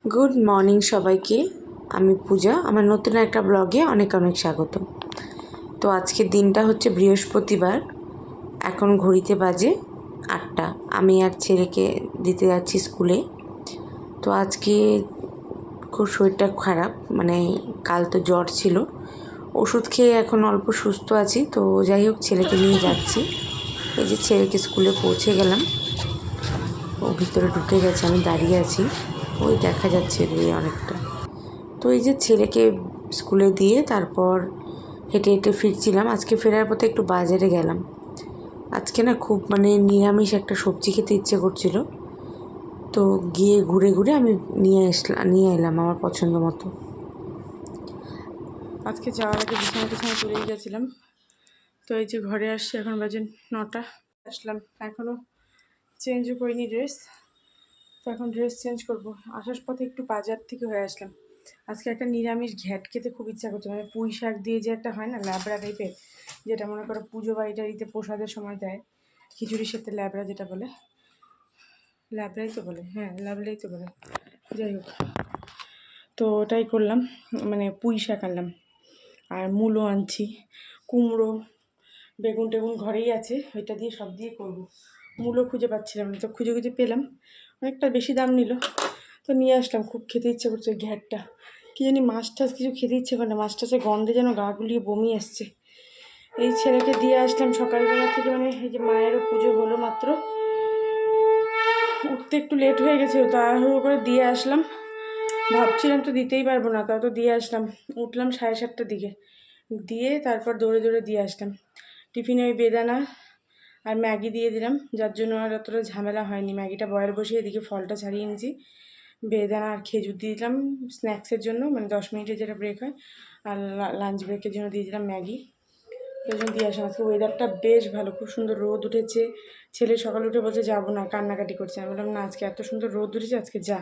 Good morning সবাইকে। আমি পূজা। আমার নতুন একটা ব্লগে অনেক অনেক স্বাগত। তো আজকের দিনটা হচ্ছে বৃহস্পতিবার। এখন ঘড়িতে বাজে 8টা। আমি আর ছেলেকে দিতে যাচ্ছি স্কুলে। তো আজকে খুব শরীরটা খারাপ, মানে কাল তো জ্বর ছিল, ওষুধ খেয়ে এখন অল্প সুস্থ আছি। তো যাই হোক, ছেলেকে নিয়ে যাচ্ছি। এই যে ছেলেকে স্কুলে পৌঁছে গেলাম, ও ভিতরে ঢুকে গেছে, আমি দাঁড়িয়ে আছি, ওই দেখা যাচ্ছে দূরে অনেকটা। তো এই যে ছেলেকে স্কুলে দিয়ে তারপর হেঁটে হেঁটে ফিরছিলাম। আজকে ফেরার পথে একটু বাজারে গেলাম। আজকে না খুব নিরামিষ একটা সবজি খেতে ইচ্ছে করছিল, তো গিয়ে ঘুরে ঘুরে আমি নিয়ে এলাম আমার পছন্দ মতো। আজকে যাওয়ার আগে বিছানা তুলেই গেছিলাম। তো এই যে ঘরে আসছি, এখন বাজে 9টা। আসলাম, এখনও চেঞ্জও করিনি ড্রেস। তো এখন ড্রেস চেঞ্জ করব। আসার পথে একটু বাজার থেকে হয়ে আসলাম। আজকে একটা নিরামিষ ঘ্যাট খেতে খুব ইচ্ছা করছে, পুঁই শাক দিয়ে যে একটা হয় না ল্যাবড়া টাইপের, যেটা মনে করো পুজো বাড়িটারিতে প্রসাদের সময় দেয়, খিচুড়ির সাথে ল্যাবড়া যেটা বলে, ল্যাবড়াই তো বলে, হ্যাঁ ল্যাবড়াই তো বলে, যাই হোক। তো ওটাই করলাম, পুঁই শাক আনলাম আর মূলো আনছি, কুমড়ো, বেগুন টেগুন ঘরেই আছে, ওইটা দিয়ে সব দিয়ে করবো। মূলো খুঁজে পাচ্ছিলাম না, তো খুঁজে খুঁজে পেলাম, অনেকটা বেশি দাম নিল, তো নিয়ে আসলাম। খুব খেতে ইচ্ছে করছে ওই ঘ্যাটটা। কী জানি মাছ টাছ কিছু খেতে ইচ্ছে করে না, মাছ টাছের গন্ধে যেন গা গুলিয়ে বমি আসছে। এই ছেলেকে দিয়ে আসলাম সকালবেলা থেকে, এই যে মায়েরও পুজো হলো মাত্র, উঠতে একটু লেট হয়ে গেছে, তাড়াহুড়ো করে দিয়ে আসলাম। ভাবছিলাম তো দিতেই পারবো না, তাও তো দিয়ে আসলাম। উঠলাম 7:30টার দিকে, দিয়ে তারপর দৌড়ে দৌড়ে দিয়ে আসলাম। টিফিনে ওই বেদানা আর ম্যাগি দিয়ে দিলাম, যার জন্য আর অতটা ঝামেলা হয়নি। ম্যাগিটা বয়েল বসিয়ে এদিকে ফলটা ছাড়িয়ে নিয়েছি, বেদানা আর খেজুর দিয়ে দিলাম স্ন্যাক্সের জন্য, 10 মিনিটের যেটা ব্রেক হয়, আর লাঞ্চ ব্রেকের জন্য দিয়ে দিলাম ম্যাগি। ওই জন্য দিয়ে আসলাম। আজকে ওয়েদারটা বেশ ভালো, খুব সুন্দর রোদ উঠেছে। ছেলে সকালে উঠে বলছে যাবো না, কান্নাকাটি করছে। আমি বললাম না, আজকে এত সুন্দর রোদ উঠেছে, আজকে যা।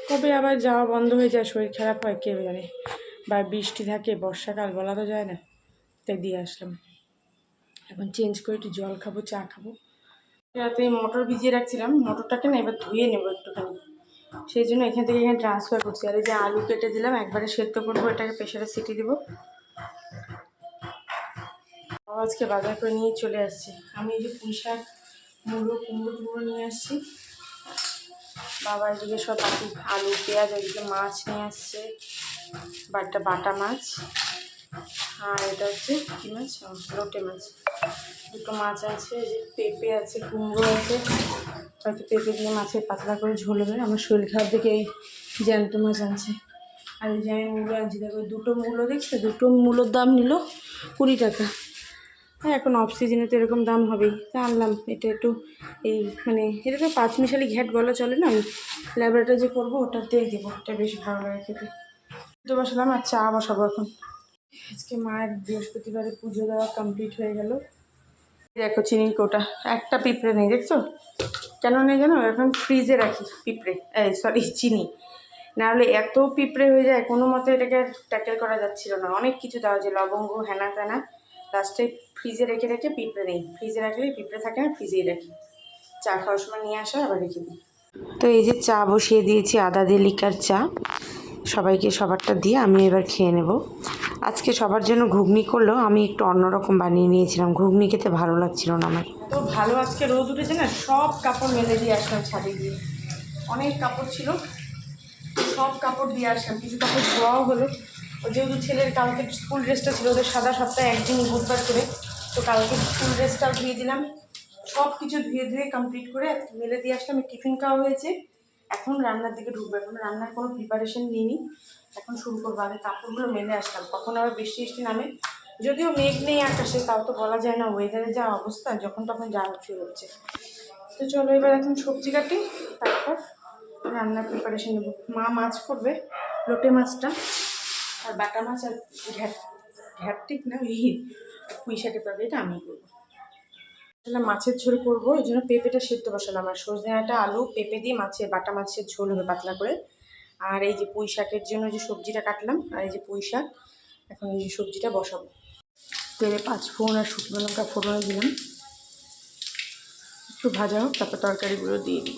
কবে আবার যাওয়া বন্ধ হয়ে যায়, শরীর খারাপ হয় কে জানে, বা বৃষ্টি থাকে, বর্ষাকাল বলা তো যায় না। তাই দিয়ে আসলাম। এখন চেঞ্জ করে একটু জল খাবো, চা খাবো। রাতে মটর ভিজিয়ে রাখছিলাম, মটরটাকে না এবার ধুয়ে নেবো একটুখানি, সেই জন্য এখান থেকে এখানে ট্রান্সফার করছি। আর এই যে আলু কেটে দিলাম, একবারে সেদ্ধ করবো, এটাকে প্রেশারে সিটি দেবো। আজকে বাজার করে নিয়ে চলে আসছি। আমি এই যে পুঁই শাক, মূলো, কুমড়ো নিয়ে আসছি। বাবা এদিকে সব আলু পেঁয়াজ, এদিকে মাছ নিয়ে আসছে, বাটা মাছ, আর এটা হচ্ছে কী মাছ, লোটে মাছ। দুটো মাছ আছে, এই যে পেঁপে আছে, কুমড়ো আছে, হয়তো পেঁপে দিয়ে মাছের পাতলা করে ঝোল হবে। আমার শরীর খারাপ দেখে এই জ্যান্ত মাছ আনছে। আর এই যে আমি মূলো আনছি, দেখো দুটো মূলো, দেখছে, দুটো মূলোর দাম নিল 20 টাকা। হ্যাঁ, এখন অফ সিজনে তো এরকম দাম হবেই, তা আনলাম। এটা একটু এই এটা তো 5 মিশালি ঘ্যাট বলা চলে না, ওই ল্যাবরেটা যে করবো ওটাতেই দেবো, ওটা বেশ ভালো লাগে খেতে। তো বসালাম আর চা বসাবো এখন। আজকে মায়ের বৃহস্পতিবারে পুজো দেওয়া কমপ্লিট হয়ে গেল। দেখো চিনির কোটা, একটা পিঁপড়ে নেই, দেখছো কেন নেই জানো? এখন ফ্রিজে রাখি পিঁপড়ে, চিনি, নাহলে এত পিঁপড়ে হয়ে যায়, কোনো মতে এটাকে ট্যাকেল করা যাচ্ছিল না। অনেক কিছু দেওয়া হয়েছে, লবঙ্গ, হেনা তেনা, লাস্টে ফ্রিজে রেখে রেখে পিঁপড়ে নেই। ফ্রিজে রাখলে পিঁপড়ে থাকে না, ফ্রিজেই রাখি, চা খাওয়ার সময় নিয়ে আসা, আবার রেখে দিই। তো এই যে চা বসিয়ে দিয়েছি, আদা দিয়ে লিকার চা, সবাইকে সবারটা দিয়ে আমি এবার খেয়ে নেব। আজকে সবার জন্য ঘুগনি করলেও আমি একটু অন্যরকম বানিয়ে নিয়েছিলাম, ঘুগনি খেতে ভালো লাগছিল না আমার। তো ভালো আজকে রোদ উঠেছে না, সব কাপড় মেলে দিয়ে আসলাম ছাদে গিয়ে। অনেক কাপড় ছিল, সব কাপড় দিয়ে আসলাম, কিছু কাপড় ধোয়াও হলো। যেহেতু ছেলের কালকে স্কুল ড্রেসটা ছিল, ওদের সাদা সপ্তাহে একদিন বুধবার করে, তো কালকে স্কুল ড্রেসটাও ধুয়ে দিলাম। সব কিছু ধুয়ে কমপ্লিট করে মেলে দিয়ে আসলাম। টিফিন খাওয়া হয়েছে, এখন রান্নার দিকে ঢুকবো। এখন রান্নার কোনো প্রিপারেশন নিইনি, এখন শুরু করবো। আগে কাপড়গুলো মেলে আসলাম, কখন আবার বৃষ্টি নামে। যদিও মেঘ নেই আকাশে, তাও তো বলা যায় না, ওয়েদারের যা অবস্থা, যখন তখন যা হচ্ছে। তো চলো এবার এখন সবজি কাটি, তারপর রান্নার প্রিপারেশন নেবো। মা মাছ করবে, লোটে মাছটা, আর বাটা মাছ, আর ঘ্যাট ঠিক না, ওই পুঁই শাকের তরকারিটা আমি করবো। আসলে মাছের ঝোল করবো, এই জন্য পেঁপেটা সেদ্ধ বসালাম, আর সজনেটা আলু পেঁপে দিয়ে বাটা মাছের ঝোল হবে পাতলা করে। আর এই যে পুঁই শাকের জন্য যে সবজিটা কাটলাম, আর এই যে পুঁই শাক, এখন এই যে সবজিটা বসাবো। তেলে 5 ফোড়ন আর শুকনো লঙ্কা ফোড়নে দিলাম, একটু ভাজা হোক, তারপর তরকারিগুলো দিয়ে দিব।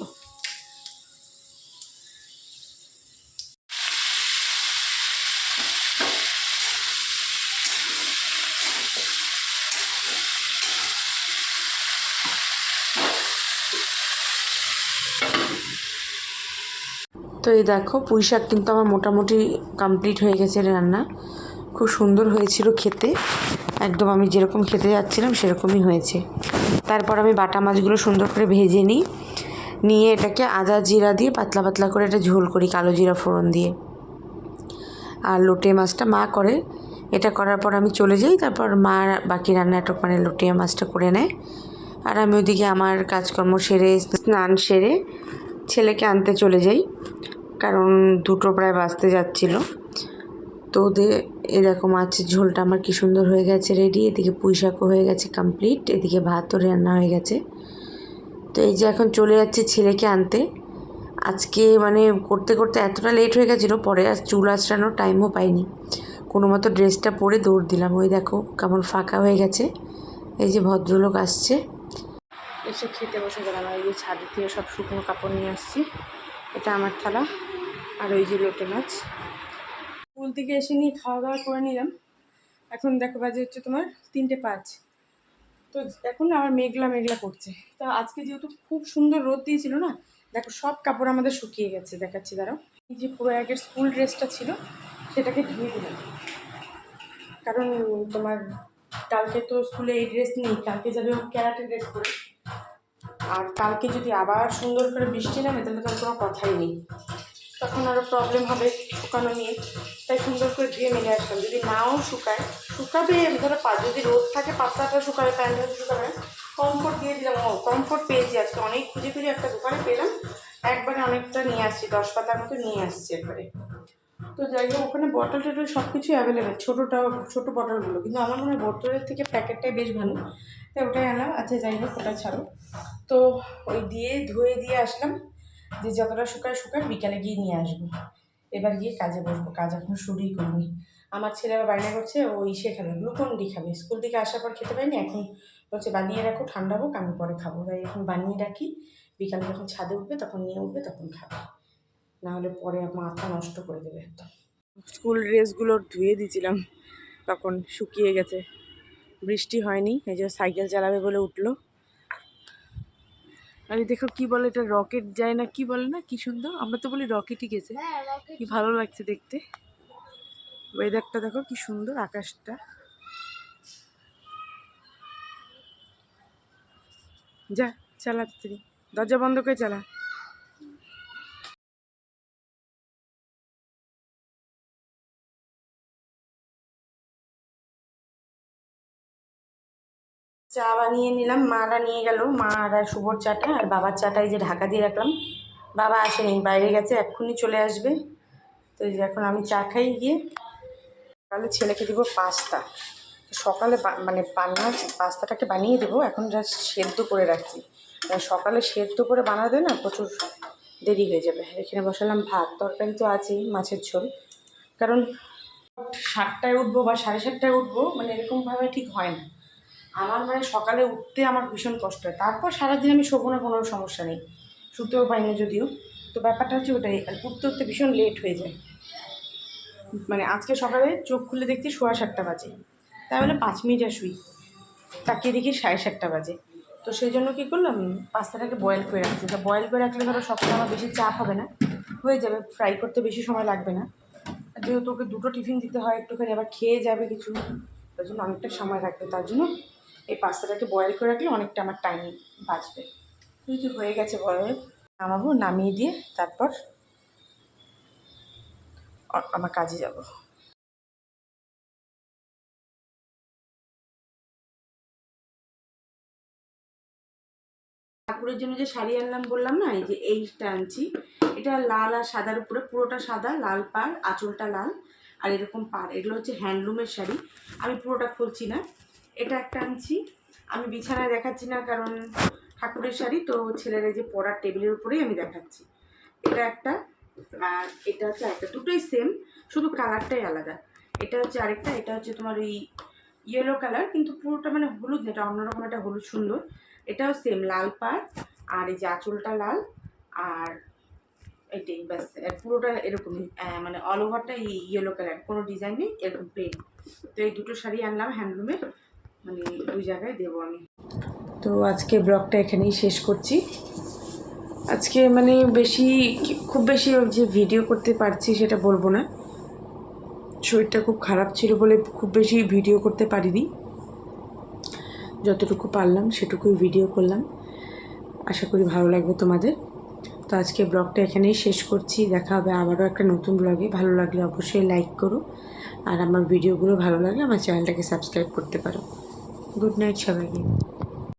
তো এই দেখো পুঁই শাক কিন্তু আমার মোটামুটি কমপ্লিট হয়ে গেছে রান্না। খুব সুন্দর হয়েছিল খেতে, একদম আমি যেরকম খেতে যাচ্ছিলাম সেরকমই হয়েছে। তারপর আমি বাটা মাছগুলো সুন্দর করে ভেজে নিয়ে এটাকে আদা জিরা দিয়ে পাতলা পাতলা করে এটা ঝোল করি, কালো জিরা ফোড়ন দিয়ে। আর লোটে মাছটা মা করে, এটা করার পর আমি চলে যাই, তারপর মা বাকি রান্নাটা মানে লোটে মাছটা করে নেয়। আর আমি ওইদিকে আমার কাজকর্ম সেরে স্নান সেরে ছেলেকে আনতে চলে যাই, কারণ 2টো প্রায় বাজতে যাচ্ছিল। তো ওদের এরকম মাছের ঝোলটা আমার কি সুন্দর হয়ে গেছে রেডি। এদিকে পুঁই শাকও হয়ে গেছে কমপ্লিট, এদিকে ভাতও রান্না হয়ে গেছে। তো এই যে এখন চলে যাচ্ছে ছেলেকে আনতে। আজকে মানে করতে করতে এতটা লেট হয়ে গেছিলো, পরে আর চুল আঁচড়ানোর টাইমও পাইনি। কোনো মতো ড্রেসটা পরে দৌড় দিলাম। ওই দেখো কেমন ফাঁকা হয়ে গেছে। এই যে ভদ্রলোক আসছে, এসে খেতে বসে গেলাম। এই যে ছাদের থেকে সব শুকনো কাপড় নিয়ে আসছি, এটা আমার থালা। আর ওই যে লোটে মাছ স্কুল থেকে এসে নিয়ে খাওয়া দাওয়া করে নিলাম। এখন দেখো বাজে হচ্ছে তোমার 3:05। তো এখন আবার মেঘলা মেঘলা করছে। তো আজকে যেহেতু খুব সুন্দর রোদ দিয়েছিল না, দেখো সব কাপড় আমাদের শুকিয়ে গেছে। দেখাচ্ছি দাঁড়াও। এই যে পুরো আগের স্কুল ড্রেসটা ছিল সেটাকে ধুয়ে দিলাম, কারণ তোমার কালকে তো স্কুলে এই ড্রেস নেই, কালকে যাবে ক্যারাটে ড্রেস করে। আর কালকে যদি আবার সুন্দর করে বৃষ্টি নামে তাহলে তো কোনো কথাই নেই, তখন আরও প্রবলেম হবে শুকানো নিয়ে। তাই সুন্দর করে ধুয়ে মেলে আসলাম। যদি নাও শুকায়, শুকাবে ধরো যদি রোদ থাকে পাতলাটা শুকাবে, প্যান্টটা শুকাবে। কমফোর্ট দিয়ে দিলাম। কমফোর্ট পেয়েছি আজকে অনেক খুঁজে খুঁজে একটা দোকানে পেলাম, একবারে অনেকটা নিয়ে আসছি, 10 পাতার মতো নিয়ে আসছি একবারে। তো যাই হোক ওখানে বটল টটল সব কিছুই অ্যাভেলেবেল, ছোটো বটলগুলো, কিন্তু আমার মনে হয় বোতলের থেকে প্যাকেটটাই বেশ ভালো, তাই ওটাই আনলাম। আচ্ছা যাই হোক ওটা ছাড়ো। তো ওই ধুয়ে দিয়ে আসলাম, যে যতটা শুকায় বিকালে গিয়ে নিয়ে আসবো। এবার গিয়ে কাজে বসবো, কাজ এখন শুরুই করিনি। আমার ছেলে আবার বায়না করছে ও ইসে খাবে, গ্লুকন-ডি খাবে। স্কুল থেকে আসার পর খেতে পাইনি, এখন বলছে বানিয়ে রাখো, ঠান্ডা হোক আমি পরে খাবো। তাই এখন বানিয়ে রাখি, বিকালে যখন ছাদে উঠবে তখন নিয়ে উঠবে, তখন খাবে, নাহলে পরে মাথা নষ্ট করে দেবে একদম। স্কুল ড্রেসগুলো ধুয়ে দিয়েছিলাম, তখন শুকিয়ে গেছে, বৃষ্টি হয়নি, এই যে সাইকেল চালাবে বলে উঠলো। আরে দেখো কি বলে এটা, রকেট যায় না কি বলে না, কি সুন্দর, আমরা তো বলি রকেটই গেছে। কি ভালো লাগছে দেখতে। ওয়েদারটা দেখো কি সুন্দর, আকাশটা। যা চালা তাড়াতাড়ি, দরজা বন্ধ করে চালা। চা বানিয়ে নিলাম, মারা নিয়ে গেল, মা আর শুভর চাটা, আর বাবার চাটা এই যে ঢাকা দিয়ে রাখলাম। বাবা আসেনি, বাইরে গেছে, এক্ষুনি চলে আসবে। তো এই যে এখন আমি চা খাই গিয়ে। তাহলে ছেলেকে দিব পাস্তা। সকালে মানে পাস্তাটাকে বানিয়ে দেবো, এখন জাস্ট সেদ্ধ করে রাখছি। সকালে সেদ্ধ করে বানাতে না প্রচুর দেরি হয়ে যাবে। এখানে বসালাম ভাত, তরকারি তো আছেই, মাছের ঝোল। কারণ 7টায় উঠবো বা 7:30টায় উঠবো, মানে এরকমভাবে ঠিক হয় না আমার। মানে সকালে উঠতে আমার ভীষণ কষ্ট হয়। তারপর সারাদিন আমি শোবো না, কোনো সমস্যা নেই, শুতেও পাই না যদিও। তো ব্যাপারটা হচ্ছে ওটাই, আর উঠতে উঠতে ভীষণ লেট হয়ে যায়। মানে আজকে সকালে চোখ খুলে দেখছি 7:15 বাজে, তাই বলে 5 মিনিট আর শুই, তাকিয়ে দেখি 7:30 বাজে। তো সেই জন্য কী করলাম, পাস্তাটাকে বয়েল করে রাখছি। তা বয়েল করে রাখলে ধরো সকালে আমার বেশি চাপ হবে না, হয়ে যাবে, ফ্রাই করতে বেশি সময় লাগবে না। আর যেহেতু ওকে 2টো টিফিন দিতে হয়, একটুখানি আবার খেয়ে যাবে কিছু, তার জন্য অনেকটা সময় লাগবে। তার জন্য এই পাস্তাটাকে বয়েল করে রাখলে অনেকটা আমার টাইম বাঁচবে। কিন্তু হয়ে গেছে বয়েল, নামাবো, নামিয়ে দিয়ে তারপর আমার কাজে যাব। ঠাকুরের জন্য যে শাড়ি আনলাম বললাম না, এই যে এইটা আনছি। এটা লাল আর সাদার উপরে, পুরোটা সাদা, লাল পাড়, আঁচলটা লাল, আর এরকম পাড়। এগুলো হচ্ছে হ্যান্ডলুমের শাড়ি, আমি পুরোটা খুলছি না। এটা একটা আনছি, আমি বিছানায় দেখাচ্ছি না, কারণ ঠাকুরের শাড়ি তো, ছেলের এই যে পড়ার টেবিলের উপরেই আমি দেখাচ্ছি। এটা একটা, আর এটা হচ্ছে একটা, দুটোই সেম, শুধু কালারটাই আলাদা। এটা হচ্ছে আরেকটা, এটা হচ্ছে তোমার ওই ইয়েলো কালার, কিন্তু পুরোটা মানে হলুদ, এটা অন্যরকম একটা হলুদ সুন্দর। এটাও সেম লাল পাড়, আর এই যে আঁচলটা লাল, আর এটাই ব্যাস, পুরোটা এরকমই, মানে অল ওভারটা ইয়েলো কালার, কোনো ডিজাইন নেই, এরকম প্লেন। তো এই দুটো শাড়ি আনলাম হ্যান্ডলুমের, মানে 2 জায়গায় দেবো আমি। তো আজকে ব্লগটা এখানেই শেষ করছি। আজকে মানে খুব বেশি যে ভিডিও করতে পারছি সেটা বলবো না, শরীরটা খুব খারাপ ছিল বলে খুব বেশি ভিডিও করতে পারিনি। যতটুকু পারলাম সেটুকুই ভিডিও করলাম। আশা করি ভালো লাগবে তোমাদের। তো আজকে ব্লগটা এখানেই শেষ করছি। দেখা হবে আবারও একটা নতুন ব্লগে। ভালো লাগলে অবশ্যই লাইক করো, আর আমার ভিডিওগুলো ভালো লাগলে আমার চ্যানেলটাকে সাবস্ক্রাইব করতে পারো। গুড নাইট সবাইকে।